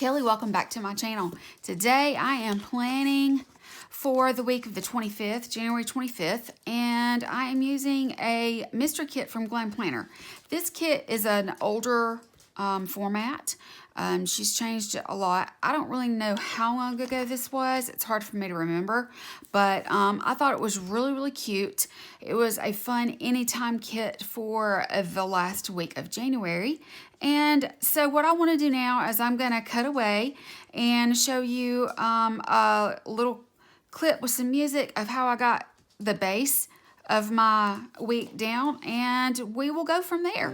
Kelly, welcome back to my channel. Today I am planning for the week of the 25th, January 25th, and I am using a mystery kit from Glam Planner. This kit is an older format. She's changed it a lot. I don't really know how long ago this was. It's hard for me to remember, but I thought it was really cute. It was a fun anytime kit for the last week of January. And so what I want to do now is I'm going to cut away and show you a little clip with some music of how I got the base of my week down, and we will go from there.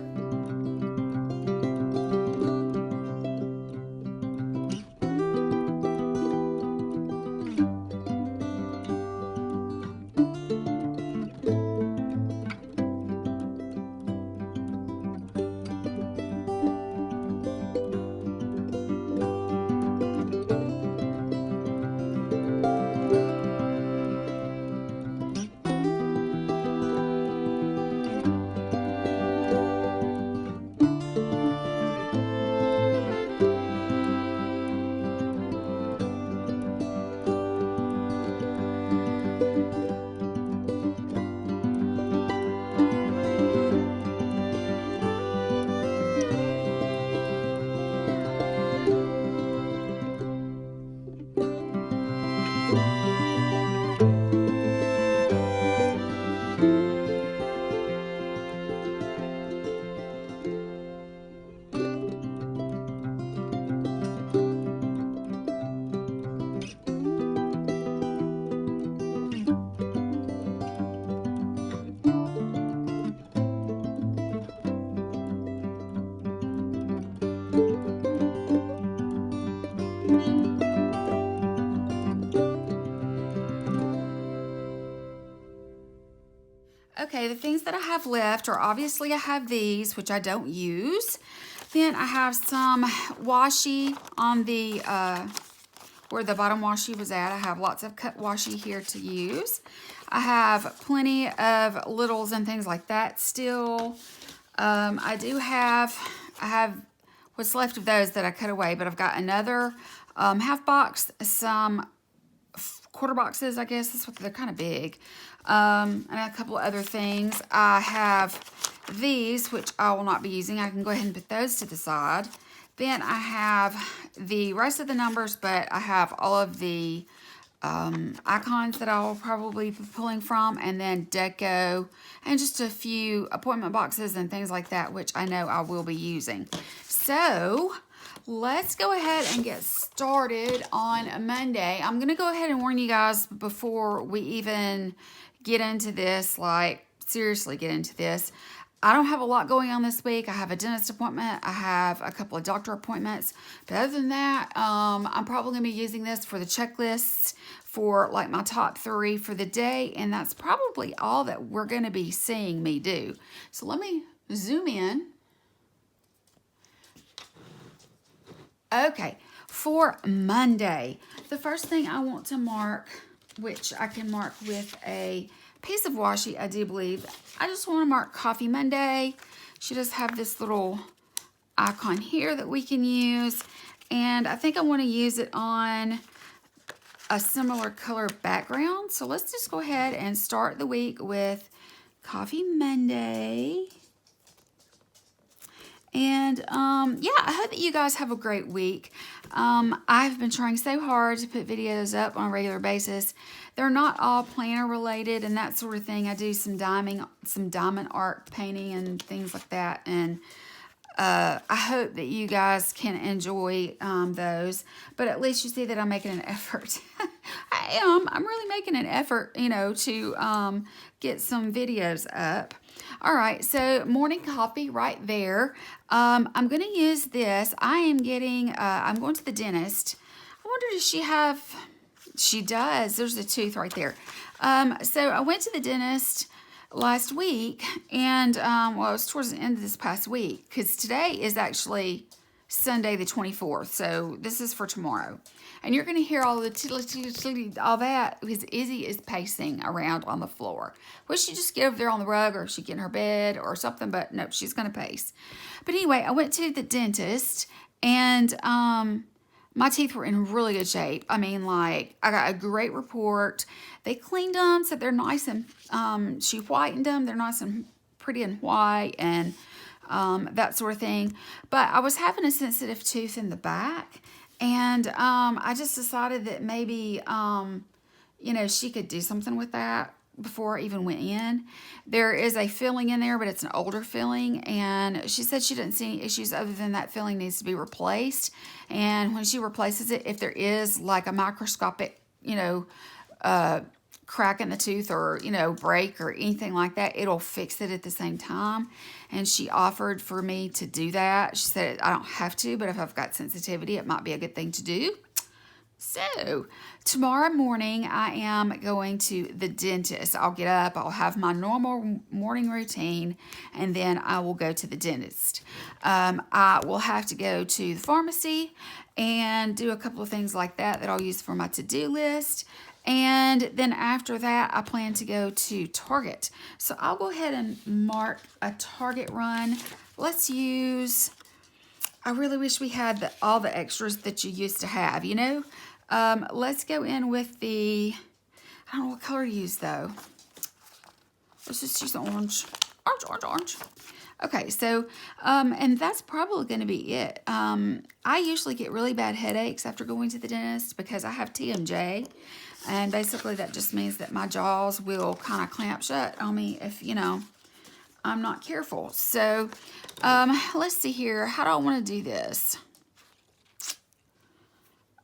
Okay, the things that I have left are obviously I have these, which I don't use. Then I have some washi on the, where the bottom washi was at. I have lots of cut washi here to use. I have plenty of littles and things like that still. I have what's left of those that I cut away, but I've got another half box, some quarter boxes, I guess that's what they're kind of big, and a couple of other things. I have these, which I will not be using. I can go ahead and put those to the side. Then I have the rest of the numbers, but I have all of the icons that I will probably be pulling from, and then deco, and just a few appointment boxes and things like that, which I know I will be using. So let's go ahead and get started on Monday. I'm going to go ahead and warn you guys before we even get into this, like seriously get into this. I don't have a lot going on this week. I have a dentist appointment. I have a couple of doctor appointments. But other than that, I'm probably going to be using this for the checklists for like my top 3 for the day. And that's probably all that we're going to be seeing me do. So let me zoom in. Okay, for Monday, the first thing I want to mark, which I can mark with a piece of washi, I do believe. I just want to mark Coffee Monday. She does have this little icon here that we can use, and I think I want to use it on a similar color background. So let's just go ahead and start the week with Coffee Monday. And yeah, I hope that you guys have a great week. I've been trying so hard to put videos up on a regular basis. They're not all planner related and that sort of thing. I do some diamond art painting and things like that. And I hope that you guys can enjoy those. But at least you see that I'm making an effort. I am. I'm really making an effort, you know, to get some videos up. All right, so morning coffee right there. I'm going to use this. I'm going to the dentist. I wonder, does she have, she does. There's a tooth right there. So I went to the dentist last week, and well, it was towards the end of this past week, because today is actually Sunday the 24th, so this is for tomorrow. And you're going to hear all the all that because Izzy is pacing around on the floor. Wish she'd just get over there on the rug, or she'd get in her bed or something, but nope, she's going to pace. But anyway, I went to the dentist, and my teeth were in really good shape. I mean, like, I got a great report. They cleaned them, so they're nice and, she whitened them. They're nice and pretty and white and that sort of thing. But I was having a sensitive tooth in the back, and I just decided that maybe, you know, she could do something with that before I even went in. There is a filling in there, but it's an older filling, and she said she didn't see any issues other than that filling needs to be replaced. And when she replaces it, if there is like a microscopic, you know, crack in the tooth or, you know, break or anything like that, it'll fix it at the same time. And she offered for me to do that. She said I don't have to, but if I've got sensitivity, it might be a good thing to do. So tomorrow morning, I am going to the dentist. I'll get up, I'll have my normal morning routine, and then I will go to the dentist. I will have to go to the pharmacy and do a couple of things like that I'll use for my to-do list. And then after that, I plan to go to Target. So I'll go ahead and mark a Target run. Let's use, I really wish we had all the extras that you used to have, you know? Let's go in with the, I don't know what color to use though. Let's just use the orange. Orange. Okay, so, and that's probably going to be it. I usually get really bad headaches after going to the dentist because I have TMJ. And basically that just means that my jaws will kind of clamp shut on me if, you know, I'm not careful. So, let's see here. How do I want to do this?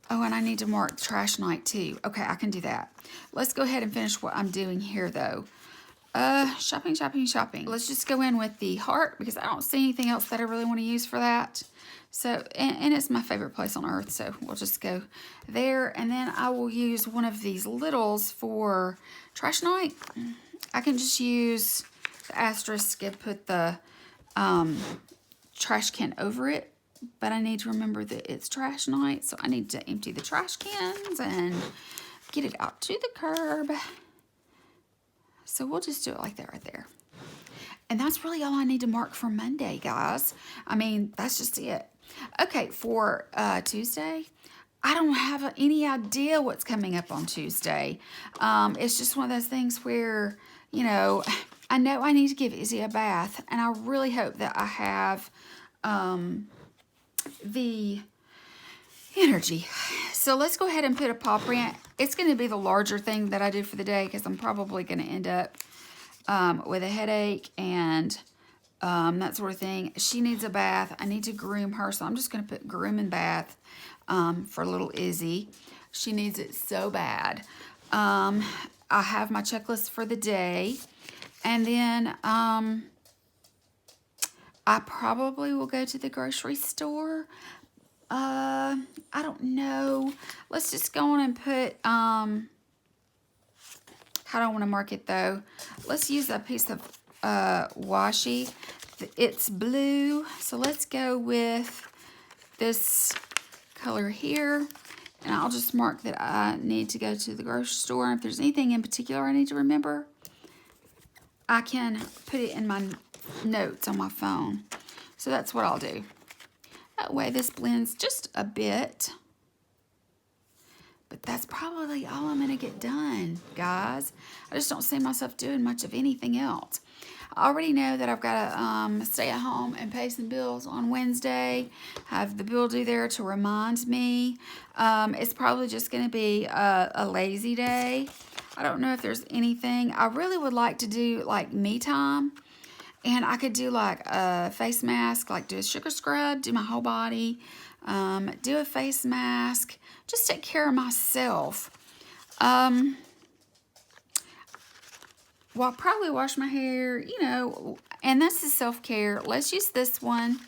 Oh, and I need to mark trash night too. Okay, I can do that. Let's go ahead and finish what I'm doing here though. Shopping. Let's just go in with the heart because I don't see anything else that I really want to use for that. So, and it's my favorite place on earth, so we'll just go there. And then I will use one of these littles for trash night. I can just use the asterisk and put the trash can over it. But I need to remember that it's trash night, so I need to empty the trash cans and get it out to the curb. So we'll just do it like that right there. And that's really all I need to mark for Monday, guys. I mean, that's just it. Okay, for Tuesday, I don't have any idea what's coming up on Tuesday. It's just one of those things where, you know I need to give Izzy a bath, and I really hope that I have the energy. So let's go ahead and put a paw print. It's going to be the larger thing that I do for the day because I'm probably going to end up with a headache and that sort of thing. She needs a bath. I need to groom her, so I'm just going to put groom and bath for little Izzy. She needs it so bad. I have my checklist for the day, and then I probably will go to the grocery store. I don't know. Let's just go on and put, how do I want to mark it though? Let's use a piece of washi. It's blue. So let's go with this color here. And I'll just mark that I need to go to the grocery store. If there's anything in particular I need to remember, I can put it in my notes on my phone. So that's what I'll do. That way this blends just a bit. But that's probably all I'm going to get done, guys. I just don't see myself doing much of anything else. I already know that I've got to stay at home and pay some bills on Wednesday. Have the bill due there to remind me. It's probably just going to be a lazy day. I don't know if there's anything. I really would like to do like me time. And I could do like a face mask, like do a sugar scrub, do my whole body, do a face mask, just take care of myself. Well, I'll probably wash my hair, you know, and this is self-care. Let's use this one,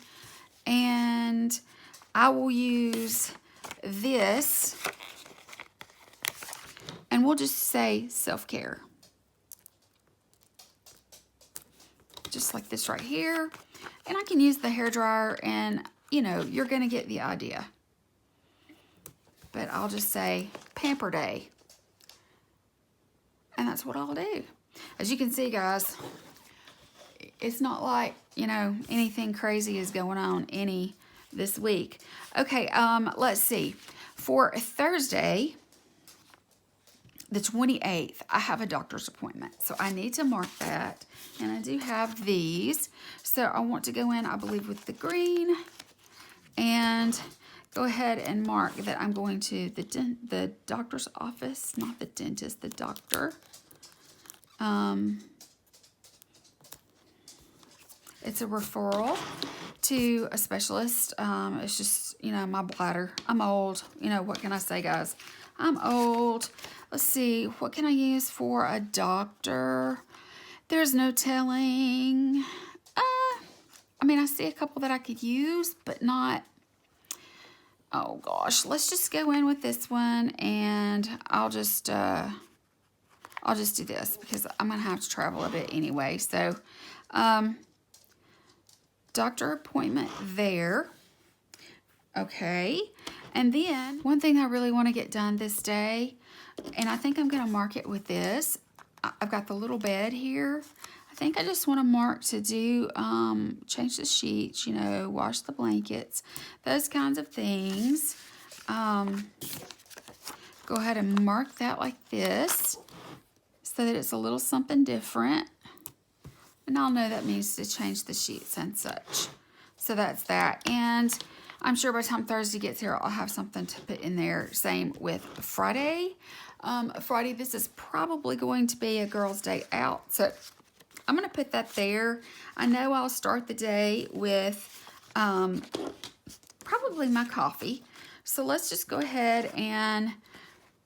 and I will use this, and we'll just say self-care. Just like this right here. And I can use the hairdryer, and, you know, you're going to get the idea. But I'll just say pamper day. And that's what I'll do. As you can see, guys, it's not like, you know, anything crazy is going on this week. Okay, let's see. For Thursday, the 28th, I have a doctor's appointment. So I need to mark that. And I do have these. So I want to go in, I believe, with the green. And go ahead and mark that I'm going to the doctor's office. Not the dentist, the doctor. It's a referral to a specialist. It's just, you know, my bladder. I'm old. You know, what can I say, guys? I'm old. Let's see. What can I use for a doctor? There's no telling. I mean, I see a couple that I could use, but not. Oh, gosh. Let's just go in with this one, and I'll just do this because I'm going to have to travel a bit anyway. So, doctor appointment there. Okay. And then one thing I really want to get done this day, and I think I'm going to mark it with this. I've got the little bed here. I think I just want to mark to do, change the sheets, you know, wash the blankets, those kinds of things. Go ahead and mark that like this so that it's a little something different. And I'll know that means to change the sheets and such. So that's that. And I'm sure by the time Thursday gets here, I'll have something to put in there. Same with Friday. Friday, this is probably going to be a girls' day out. So I'm going to put that there. I know I'll start the day with probably my coffee. So let's just go ahead and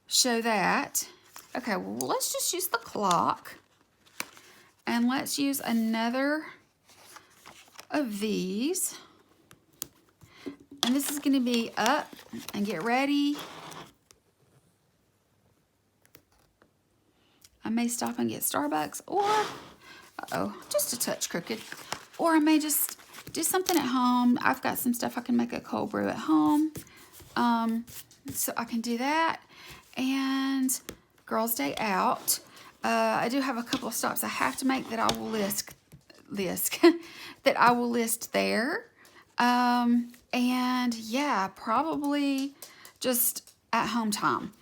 show that. Okay, well, let's just use the clock. And let's use another of these. And this is going to be up and get ready. I may stop and get Starbucks, or, just a touch crooked. Or I may just do something at home. I've got some stuff I can make a cold brew at home. So I can do that. And girls' day out. I do have a couple of stops I have to make that I will list that I will list there. And yeah, probably just at home time.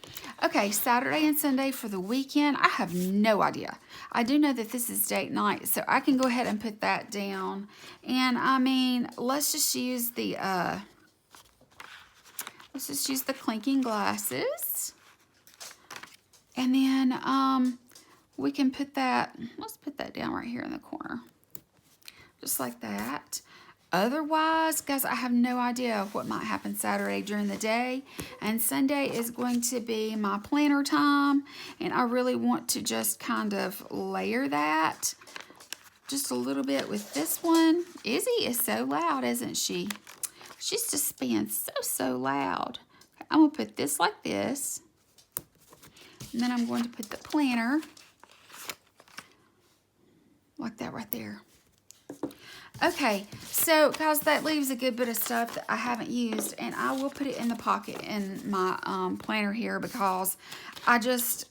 Okay, Saturday and Sunday for the weekend, I have no idea. I do know that this is date night, so I can go ahead and put that down. And I mean, let's just use the clinking glasses. And then we can put that, let's put that down right here in the corner. Just like that. Otherwise, guys, I have no idea what might happen Saturday during the day. And Sunday is going to be my planner time. And I really want to just kind of layer that just a little bit with this one. Izzy is so loud, isn't she? She's just being so loud. Okay, I'm going to put this like this. And then I'm going to put the planner like that right there. Okay, so guys, that leaves a good bit of stuff that I haven't used, and I will put it in the pocket in my planner here because it's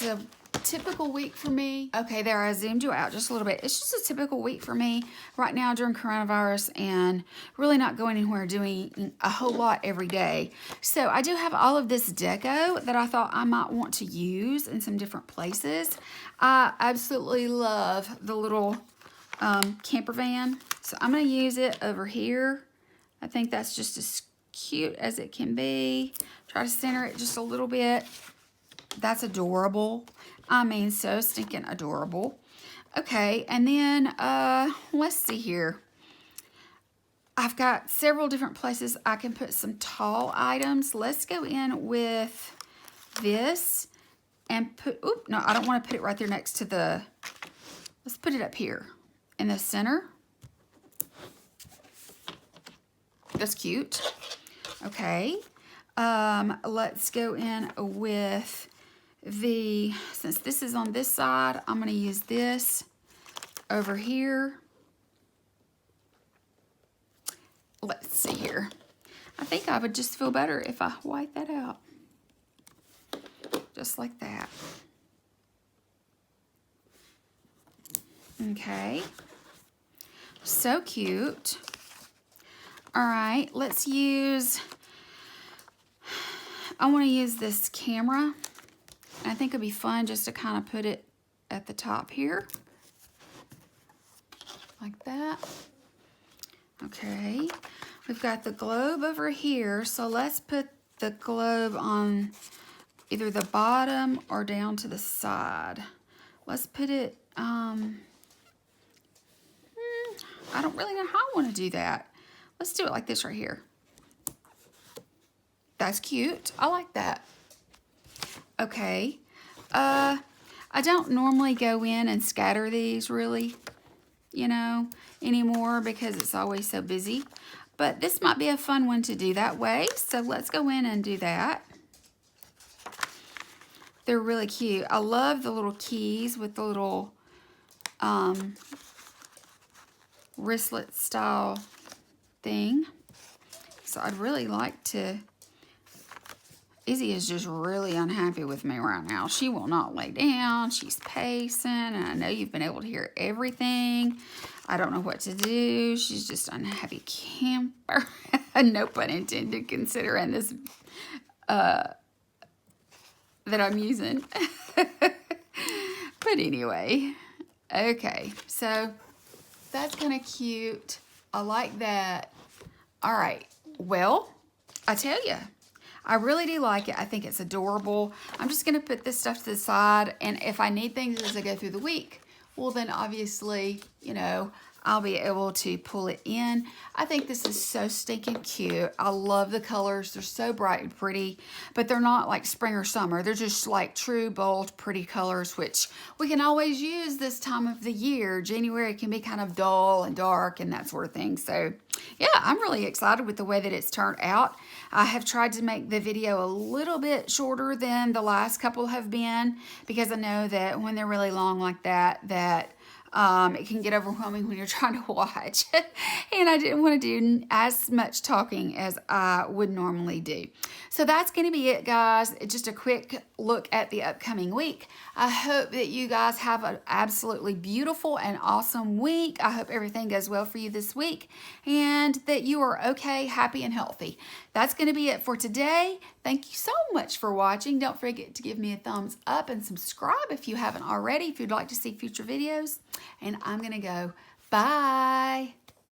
a typical week for me. Okay, there, I zoomed you out just a little bit. It's just a typical week for me right now during coronavirus and really not going anywhere, doing a whole lot every day. So I do have all of this deco that I thought I might want to use in some different places. I absolutely love the little camper van. So I'm going to use it over here. I think that's just as cute as it can be. Try to center it just a little bit. That's adorable. I mean, so stinking adorable. Okay, and then let's see here. I've got several different places I can put some tall items. Let's go in with this and put, oop, no, I don't want to put it right there next to the, let's put it up here in the center. That's cute. Okay. Let's go in with the, since this is on this side, I'm going to use this over here. Let's see here. I think I would just feel better if I white that out. Just like that. Okay. So cute. All right, let's use I want to use this camera. I think it'd be fun just to kind of put it at the top here. Like that. Okay. We've got the globe over here. So let's put the globe on either the bottom or down to the side. Let's put it, I don't really know how I want to do that. Let's do it like this right here. That's cute. I like that. Okay. I don't normally go in and scatter these really, you know, anymore because it's always so busy. But this might be a fun one to do that way. So let's go in and do that. They're really cute. I love the little keys with the little wristlet style thing. So I'd really like to... Izzy is just really unhappy with me right now. She will not lay down. She's pacing. And I know you've been able to hear everything. I don't know what to do. She's just an unhappy camper. No pun intended, considering this that I'm using. But anyway. Okay. So that's kind of cute. I like that. All right. Well, I tell you. I really do like it. I think it's adorable. I'm just going to put this stuff to the side. And if I need things as I go through the week, well, then obviously, you know, I'll be able to pull it in. I think this is so stinking cute. I love the colors. They're so bright and pretty, but they're not like spring or summer. They're just like true, bold, pretty colors, which we can always use this time of the year. January can be kind of dull and dark and that sort of thing. So yeah, I'm really excited with the way that it's turned out. I have tried to make the video a little bit shorter than the last couple have been because I know that when they're really long like that, it can get overwhelming when you're trying to watch. And I didn't want to do as much talking as I would normally do. So that's going to be it, guys. Just a quick look at the upcoming week. I hope that you guys have an absolutely beautiful and awesome week. I hope everything goes well for you this week and that you are okay, happy, and healthy. That's going to be it for today. Thank you so much for watching. Don't forget to give me a thumbs up and subscribe if you haven't already, if you'd like to see future videos. And I'm going to go. Bye.